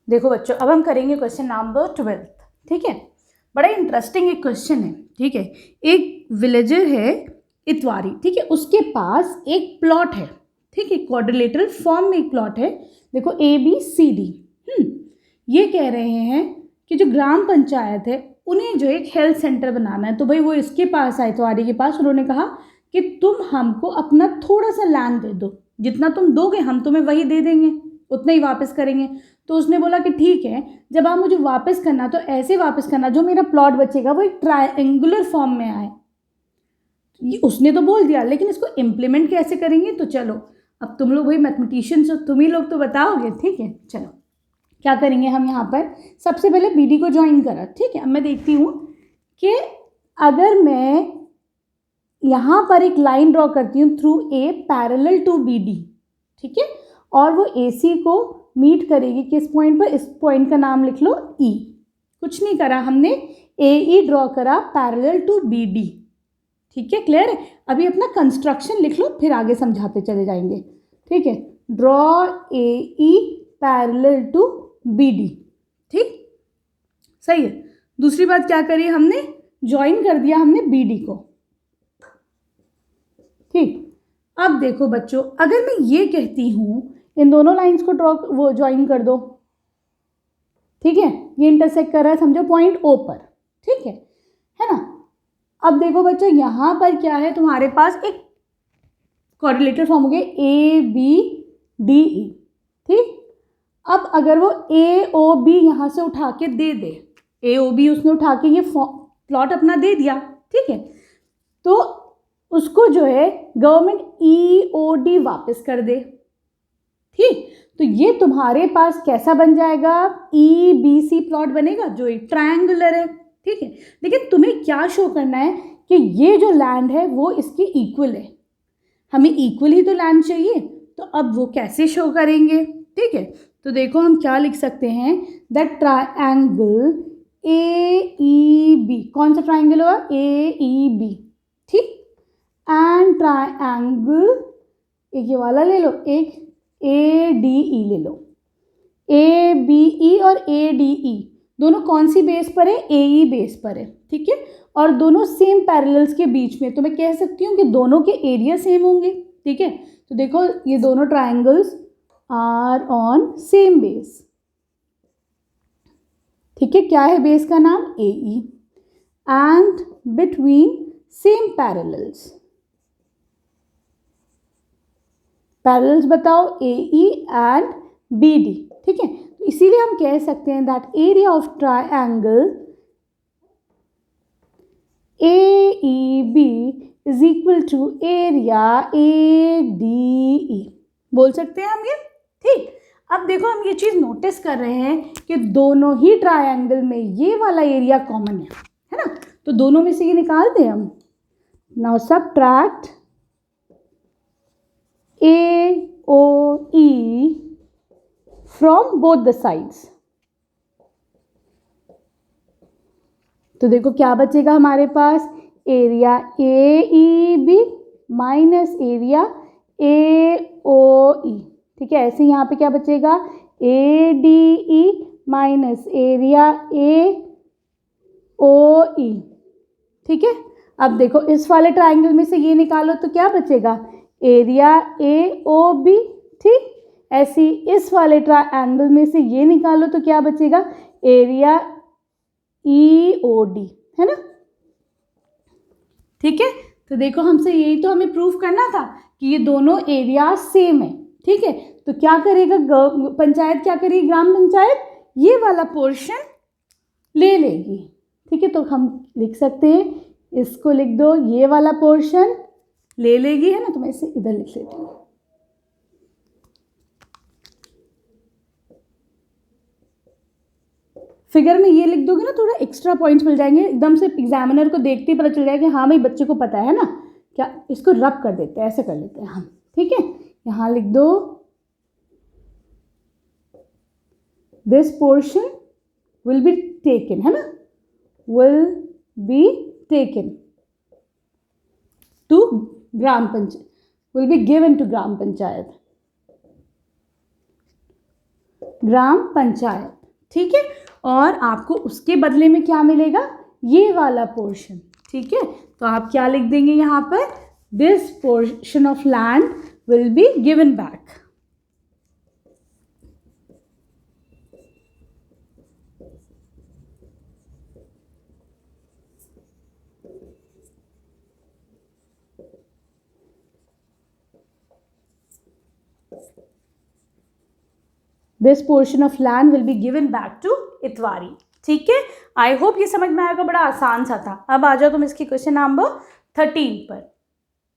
देखो बच्चों, अब हम करेंगे क्वेश्चन नंबर 12। ठीक है, बड़ा इंटरेस्टिंग एक क्वेश्चन है। ठीक है, एक विलेजर है इतवारी, ठीक है, उसके पास एक प्लॉट है। ठीक है, क्वाड्रिलेटरल फॉर्म में एक प्लॉट है। देखो ABCD। ये कह रहे हैं कि जो ग्राम पंचायत है उन्हें जो एक हेल्थ सेंटर बनाना है। तो भाई वो इसके पास आए, इतवारी के पास, उन्होंने कहा कि तुम हमको अपना थोड़ा सा लैंड दे दो, जितना तुम दोगे हम तुम्हें वही दे देंगे, उतना ही वापस करेंगे। तो उसने बोला कि ठीक है, जब आप मुझे वापस करना तो ऐसे वापस करना जो मेरा प्लॉट बचेगा वो एक ट्रायंगुलर फॉर्म में आए। ये उसने तो बोल दिया, लेकिन इसको इम्प्लीमेंट कैसे करेंगे? तो चलो अब तुम लोग भाई मैथमेटिशियंस हो, तुम ही लोग तो बताओगे। ठीक है, चलो क्या करेंगे हम यहाँ पर, सबसे पहले BD को ज्वाइन करा। ठीक है, अब मैं देखती हूँ कि अगर मैं यहाँ पर एक लाइन ड्रॉ करती हूँ through A parallel to BD, ठीक है, और वो AC को मीट करेगी किस पॉइंट पर? इस पॉइंट का नाम लिख लो E। कुछ नहीं करा हमने, AE ड्रॉ करा पैरेलल टू BD। ठीक है, क्लियर है? अभी अपना कंस्ट्रक्शन लिख लो, फिर आगे समझाते चले जाएंगे। ठीक है, draw AE parallel to BD। ठीक, सही है। दूसरी बात क्या करी हमने? ज्वाइन कर दिया हमने BD को। ठीक, अब देखो बच्चों, अगर मैं ये कहती हूं इन दोनों लाइंस को ड्रॉ वो ज्वाइन कर दो। ठीक है, ये इंटरसेक्ट कर रहा है समझो पॉइंट O पर। ठीक है ना? अब देखो बच्चों, यहां पर क्या है, तुम्हारे पास एक कोरिलेटर फॉर्म हो गया ABDE। ठीक, अब अगर वो AOB यहां से उठा के दे दे, AOB उसने उठा के ये प्लॉट अपना दे दिया। ठीक है, तो उसको जो है गवर्नमेंट EOD वापस कर दे। ठीक, तो ये तुम्हारे पास कैसा बन जाएगा? EBC प्लॉट बनेगा जो एक ट्रायंगुलर है। ठीक है, लेकिन तुम्हें क्या शो करना है कि ये जो लैंड है वो इसके इक्वल है। हमें इक्वल ही तो लैंड चाहिए, तो अब वो कैसे शो करेंगे? ठीक है, तो देखो हम क्या लिख सकते हैं, दैट ट्रायंगल AEB, कौन सा ट्रायंगल होगा? AEB। ठीक, एंड ट्रायंगल, एक ये वाला ले लो, एक ADE ले लो। ABE और ADE दोनों कौन सी बेस पर है? AE बेस पर है। ठीक है, और दोनों सेम पैरेलल्स के बीच में, तो मैं कह सकती हूँ कि दोनों के एरिया सेम होंगे। ठीक है, तो देखो ये दोनों triangles are on same base. ठीक है, क्या है बेस का नाम? AE, and between same parallels. Parallels बताओ, AE एंड BD। ठीक है, तो इसीलिए हम कह सकते हैं that area of triangle AEB is equal to area ADE। बोल सकते हैं हम ये। ठीक, अब देखो हम ये चीज नोटिस कर रहे हैं कि दोनों ही ट्रायंगल में ये वाला एरिया कॉमन है ना? तो दोनों में से ये निकालते हैं हम। Now subtract AOE from both the sides. तो देखो क्या बचेगा हमारे पास? Area AEB minus area AOE। ठीक है, ऐसे यहाँ पे क्या बचेगा? ADE minus area AOE। ठीक है, अब देखो इस वाले ट्रायंगल में से ये निकालो तो क्या बचेगा? Area AOB। ठीक, ऐसी इस वाले ट्रायंगल में से ये निकालो तो क्या बचेगा? एरिया EOD, है ना? ठीक है, तो देखो हमसे यही तो हमें प्रूफ करना था कि ये दोनों एरिया सेम है। ठीक है, तो क्या करेगा पंचायत, क्या करेगी ग्राम पंचायत? ये वाला पोर्शन ले लेगी। ठीक है, तो हम लिख सकते हैं, इसको लिख दो, ये वाला पोर्शन ले लेगी, है ना? तो मैं इसे इधर लिख लेती हूँ। फिगर में ये लिख दोगे ना, थोड़ा एक्स्ट्रा पॉइंट्स मिल जाएंगे, एकदम से एग्जामिनर को देखते ही पता चल जाएगा कि हाँ भाई बच्चे को पता है ना। क्या इसको रब कर देते हैं, ऐसे कर लेते हैं हम। ठीक है, यहाँ लिख दो, this portion will be taken, है ना? Will be taken to gram panchayat, will be given to gram panchayat. Gram panchayat, ठीक है। और आपको उसके बदले में क्या मिलेगा, ये वाला पोर्शन, ठीक है। तो आप क्या लिख देंगे यहाँ पर, this portion of land will be given back. This portion of land will be given back to Itwari, ठीक है। आई होप ये समझ में आएगा, बड़ा आसान सा था। अब आ जाओ तुम इसकी क्वेश्चन नंबर 13 पर।